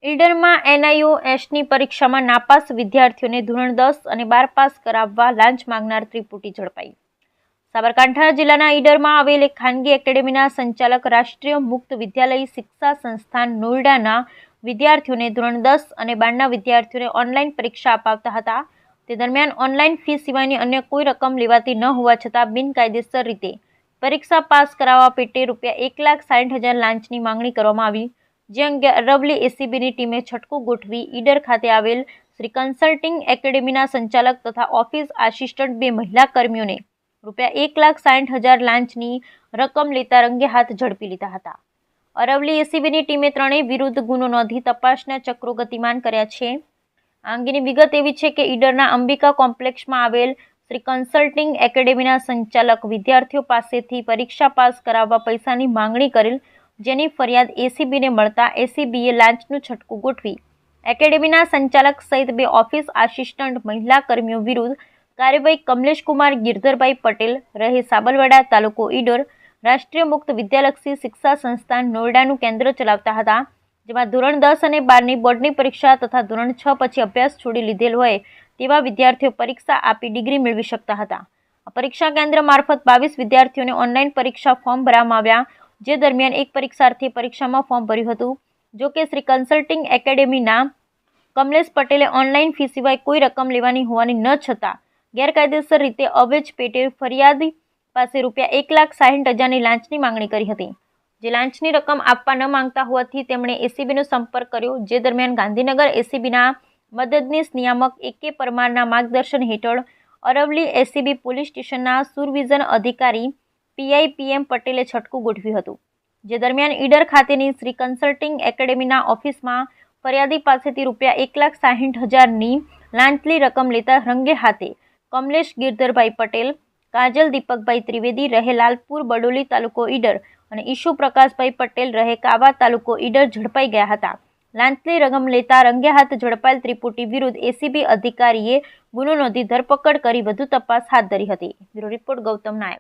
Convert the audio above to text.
ઈડરમાં NIOSની પરીક્ષામાં નાપાસ વિદ્યાર્થીઓને ધોરણ 10 અને 12 પાસ કરાવવા લાંચ માંગનાર ત્રિપુટી ઝડપાઈ। સાબરકાંઠા જિલ્લાના ઈડરમાં આવેલ એક ખાનગી એકેડેમીના સંચાલક રાષ્ટ્રીય મુક્ત વિદ્યાલય શિક્ષા સંસ્થાન નોઈડાના વિદ્યાર્થીઓને ધોરણ 10 અને 12ના વિદ્યાર્થીઓને ઓનલાઈન પરીક્ષા અપાવતા હતા। તે દરમિયાન ઓનલાઈન ફી સિવાયની અન્ય કોઈ રકમ લેવાતી ન હોવા છતાં બિનકાયદેસર રીતે પરીક્ષા પાસ કરાવવા પેટે ₹1,60,000 લાંચની માંગણી કરવામાં આવી, જે અંગે અરવલ્લી ACBની ટીમે છટકું ગોઠવી ઈડર ખાતે આવેલ શ્રી કન્સલ્ટિંગ એકેડેમીના સંચાલક તથા ઓફિસ આસિસ્ટન્ટ 2 મહિલા કર્મીઓને ₹1,60,000 લાંચની રકમ લેતા રંગે હાથ ઝડપી લીધા હતા। અરવલ્લી ACBની ટીમે ત્રણેય વિરુદ્ધ ગુનો નોંધી તપાસના ચક્રો ગતિમાન કર્યા છે। આ અંગેની વિગત એવી છે કે ઈડરના અંબિકા કોમ્પ્લેક્સમાં આવેલ શ્રી કન્સલ્ટિંગ એકેડેમીના સંચાલક વિદ્યાર્થીઓ પાસેથી પરીક્ષા પાસ કરાવવા પૈસાની માંગણી કરેલ, જેની ફરિયાદ ACBને મળતા ACBએ લાંચનું છટકું ગોઠવી એકેડેમીના સંચાલક સહિત 2 ઓફિસ આસિસ્ટન્ટ મહિલા કર્મીઓ વિરુદ્ધ કાર્યવાહી કમલેશકુમાર ગિરધરભાઈ પટેલ રહે સાબલવાડા તાલુકો ઈડર રાષ્ટ્રીય મુક્ત વિદ્યાલક્ષી શિક્ષા સંસ્થાન નોઈડાનું કેન્દ્ર ચલાવતા હતા, જેમાં ધોરણ 10 અને 12ની બોર્ડની પરીક્ષા તથા ધોરણ 6 પછી અભ્યાસ છોડી લીધેલ હોય તેવા વિદ્યાર્થીઓ પરીક્ષા આપી ડિગ્રી મેળવી શકતા હતા। આ પરીક્ષા કેન્દ્ર મારફત 22 વિદ્યાર્થીઓને ઓનલાઈન પરીક્ષા ફોર્મ ભરવામાં આવ્યા, જે દરમિયાન એક પરીક્ષાર્થીએ પરીક્ષામાં ફોર્મ ભર્યું હતું। જો કે શ્રી કન્સલ્ટિંગ એકેડેમીના કમલેશ પટેલે ઓનલાઈન ફી સિવાય કોઈ રકમ લેવાની હોવાની ન છતાં ગેરકાયદેસર રીતે અવેજ પેટે ફરિયાદી પાસે ₹1,60,000ની લાંચની માંગણી કરી હતી, જે લાંચની રકમ આપવા ન માંગતા હોવાથી તેમણે ACBનો સંપર્ક કર્યો, જે દરમિયાન ગાંધીનગર ACBના મદદનીશ નિયામક AK પરમારના માર્ગદર્શન હેઠળ અરવલ્લી ACB પોલીસ સ્ટેશનના સુરવિઝન અધિકારી PIPM પટેલે છટકું ગોઠવ્યું હતું, જે દરમિયાન ઈડર ખાતેની શ્રી કન્સલ્ટિંગ એકેડેમીના ઓફિસમાં ફરિયાદી પાસેથી ₹1,60,000ની લાંચની રકમ લેતા રંગે હાથે કમલેશ ગિરધરભાઈ પટેલ, કાજલ દીપકભાઈ ત્રિવેદી રહે લાલપુર બડોલી તાલુકો ઈડર અને ઈશુ પ્રકાશભાઈ પટેલ રહે કાવા તાલુકો ઈડર ઝડપાઈ ગયા હતા। લાંચની રકમ લેતા રંગે હાથ ઝડપાયેલ ત્રિપુટી વિરુદ્ધ ACB અધિકારીએ ગુનો નોંધી ધરપકડ કરી વધુ તપાસ હાથ ધરી હતી। બ્યુરો રિપોર્ટ ગૌતમ નાયક।